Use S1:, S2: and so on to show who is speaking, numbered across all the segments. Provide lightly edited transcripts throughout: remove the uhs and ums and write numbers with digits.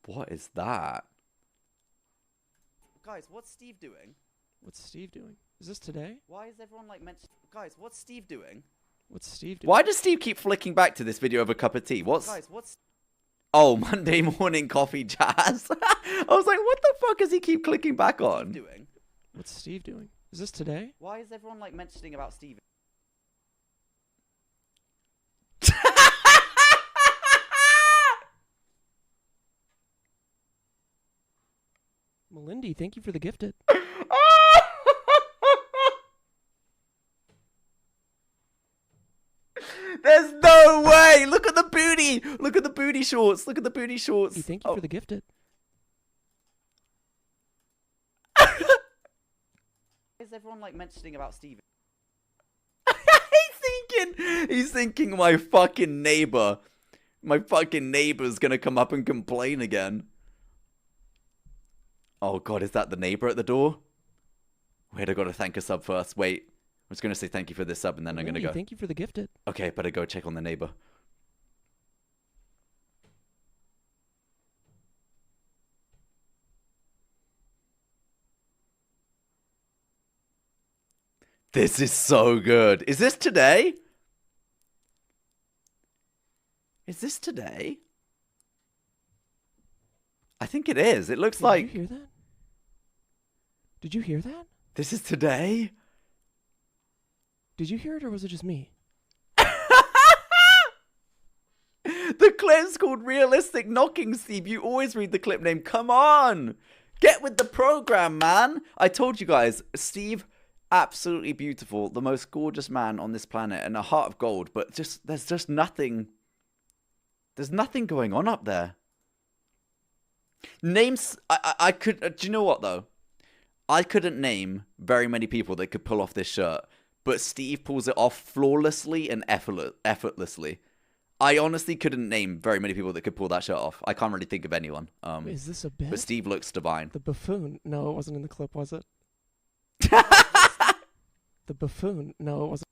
S1: What is that?
S2: Guys, what's Steve doing?
S3: What's Steve doing? Is this today?
S2: Why is everyone like Guys, what's Steve doing?
S3: What's Steve doing?
S1: Why does Steve keep flicking back to this video of a cup of tea?
S2: Guys, what's
S1: Oh, Monday morning coffee jazz. I was like, what the fuck does he keep clicking back on?
S2: doing?
S3: What's Steve doing? Is this today?
S2: Why is everyone like mentioning about Steve?
S3: Melindy, thank you for the gifted.
S1: There's no way. Look at the booty. Look at the booty shorts. Look at the booty shorts.
S3: Thank you for the gifted.
S2: Why is everyone like mentioning about Steve?
S1: He's thinking my fucking neighbor's gonna come up and complain again. Oh god, is that the neighbor at the door? Wait, I gotta thank a sub first. Wait, I'm just gonna say thank you for this sub and then I'm gonna go.
S3: Thank you for the gifted.
S1: Okay, better go check on the neighbor. This is so good. Is this today? Is this today? I think it is. It looks like...
S3: Did you hear that? Did you hear that?
S1: This is today?
S3: Did you hear it or was it just me?
S1: The clip's called Realistic Knocking, Steve. You always read the clip name. Come on. Get with the program, man. I told you guys, Steve, absolutely beautiful. The most gorgeous man on this planet and a heart of gold. But there's just nothing. There's nothing going on up there. Names, I could, do you know what though? I couldn't name very many people that could pull off this shirt. But Steve pulls it off flawlessly and effortlessly. I honestly couldn't name very many people that could pull that shirt off. I can't really think of anyone.
S3: Wait, is this a bit?
S1: But Steve looks divine.
S3: The buffoon. No, it wasn't in the clip, was it? The buffoon. No, it wasn't.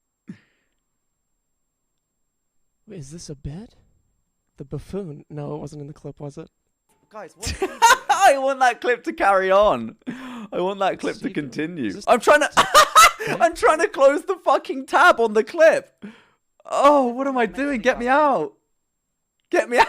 S3: Wait, is this a bit? The buffoon. No, it wasn't in the clip, was it?
S2: Guys, what's Steve doing?
S1: I want that clip to carry on. I want that clip to continue. I'm trying to... I'm trying to close the fucking tab on the clip. Oh, what am I doing? Get me out. Get me out.